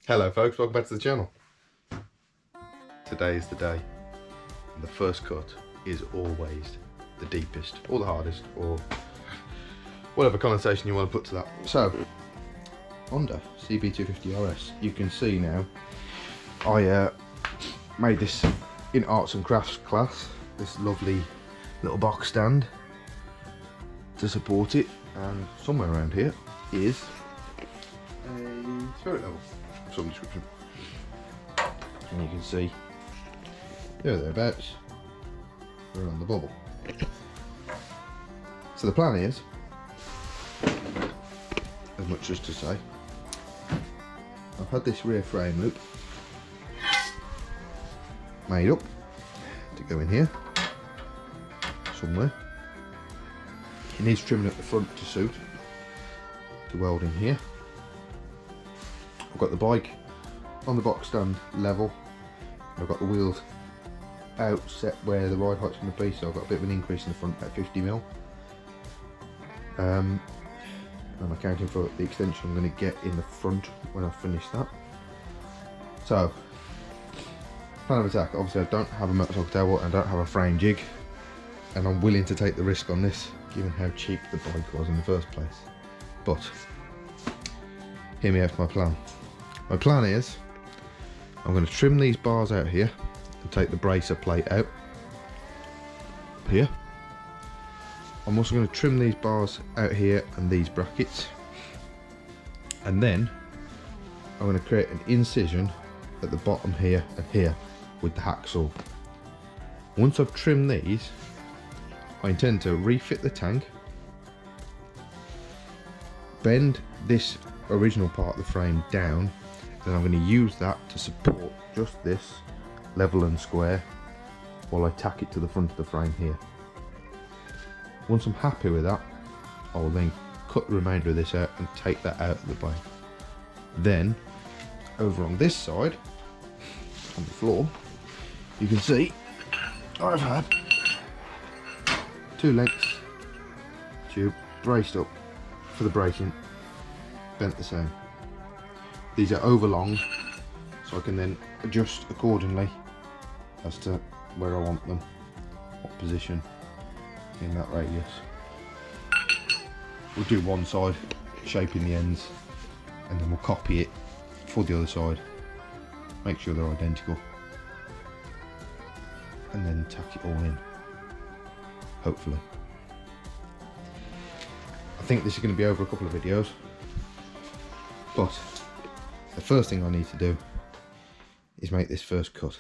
Hello folks, welcome back to the channel. Today is the day. And the first cut is always the deepest, or the hardest, or whatever connotation you want to put to that. So, Honda CB250RS, you can see now, I made this in arts and crafts class, this lovely little box stand to support it, and somewhere around here is a spirit level. Some description, and you can see thereabouts around the bubble. So the plan is, as much as to say, I've had this rear frame loop made up to go in here somewhere. It needs trimming at the front to suit, to weld in here. I've got the bike on the box stand level, I've got the wheels out set where the ride height's going to be, so I've got a bit of an increase in the front, about 50mm. I'm accounting for the extension I'm going to get in the front when I finish that. So, plan of attack, obviously I don't have a motorcycle tailboat, I don't have a frame jig, and I'm willing to take the risk on this given how cheap the bike was in the first place. But, hear me out for my plan. My plan is, I'm going to trim these bars out here and take the bracer plate out here. I'm also going to trim these bars out here and these brackets, and then I'm going to create an incision at the bottom here and here with the hacksaw. Once I've trimmed these, I intend to refit the tank, bend this original part of the frame down, then I'm going to use that to support just this level and square while I tack it to the front of the frame here. Once I'm happy with that, I will then cut the remainder of this out and take that out of the bike. Then over on this side, on the floor, you can see I've had two lengths tube braced up for the braking, bent the same. These are overlong, so I can then adjust accordingly as to where I want them, what position in that radius. We'll do one side, shaping the ends, and then we'll copy it for the other side, make sure they're identical, and then tack it all in, hopefully. I think this is going to be over a couple of videos, but the first thing I need to do is make this first cut.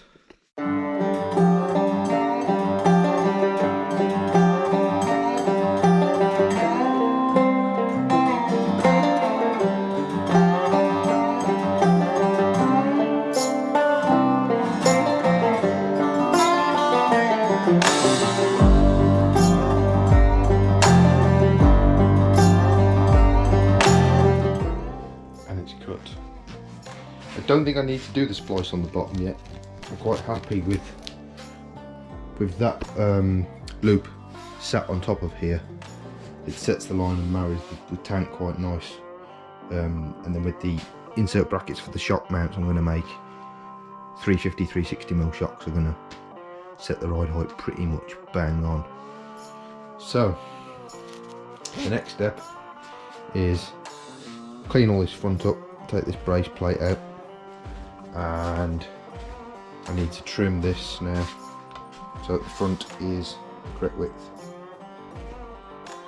I don't think I need to do the splice on the bottom yet. I'm quite happy with that loop sat on top of here. It sets the line and marries the tank quite nice. And then with the insert brackets for the shock mounts, I'm going to make 350, 360mm shocks. Are going to set the ride height pretty much bang on. So the next step is clean all this front up, take this brace plate out, and I need to trim this now so that the front is the correct width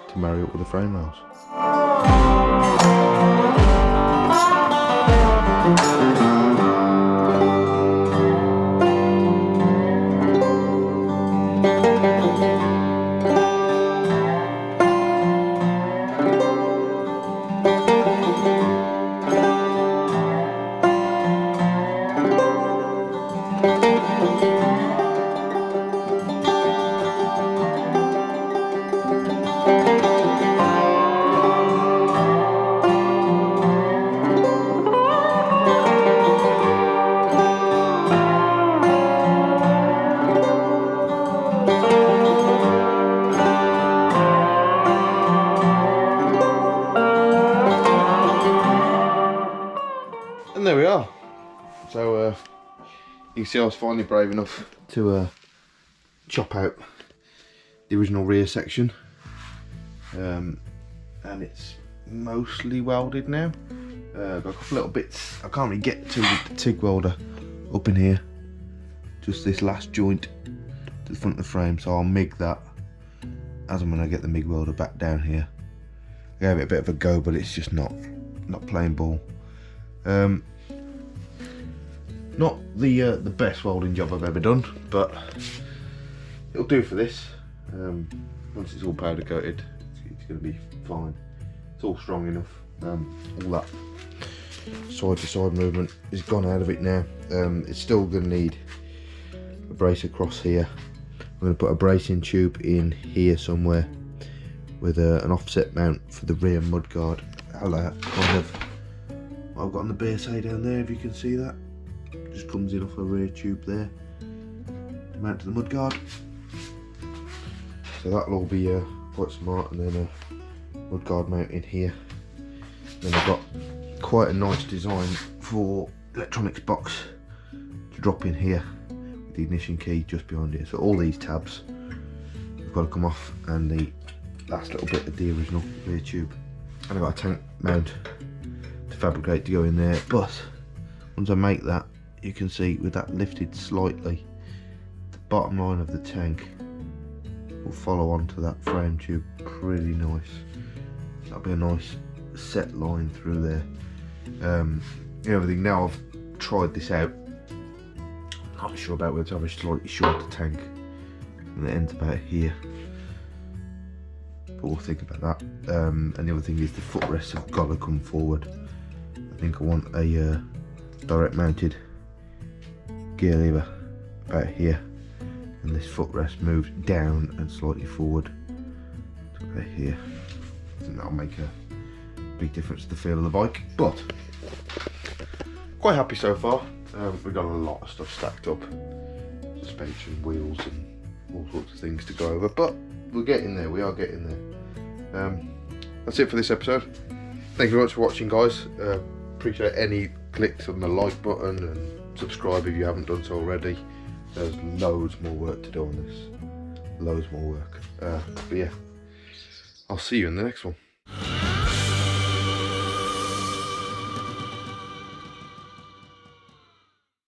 to marry up with the frame rails. And there we are. So you can see I was finally brave enough to chop out the original rear section, and it's mostly welded now. Got a couple little bits I can't really get to with the TIG welder up in here, just this last joint to the front of the frame, so I'll MIG that as I'm going to get the MIG welder back down here. I gave it a bit of a go, but it's just not playing ball. Not the best welding job I've ever done, but it'll do for this. Once it's all powder coated, it's going to be fine. It's all strong enough. All that side to side movement is gone out of it now. It's still going to need a brace across here. I'm going to put a bracing tube in here somewhere with an offset mount for the rear mudguard. Kind of what I've got on the base hay down there, if you can see that. Just comes in off a rear tube there, mount to the mudguard. So that'll all be quite smart, and then a mudguard mount in here. Then I've got quite a nice design for electronics box to drop in here with the ignition key just behind it. So all these tabs have got to come off, and the last little bit of the original rear tube. And I've got a tank mount to fabricate to go in there, but once I make that, you can see with that lifted slightly, the bottom line of the tank will follow onto that frame tube pretty nice. That'll be a nice set line through there. Everything now, I've tried this out, not sure about whether to have a slightly shorter tank, and it ends about here, but we'll think about that. And the other thing is the footrests have got to come forward. I think I want a direct mounted gear lever about here, and this footrest moves down and slightly forward to about here. I think that'll make a big difference to the feel of the bike, but quite happy so far. We've got a lot of stuff stacked up, suspension, wheels and all sorts of things to go over, but we're getting there, we are getting there. That's it for this episode. Thank you very much for watching, guys. Appreciate any clicks on the like button, and subscribe if you haven't done so already. There's loads more work to do on this, loads more work, but yeah, I'll see you in the next one.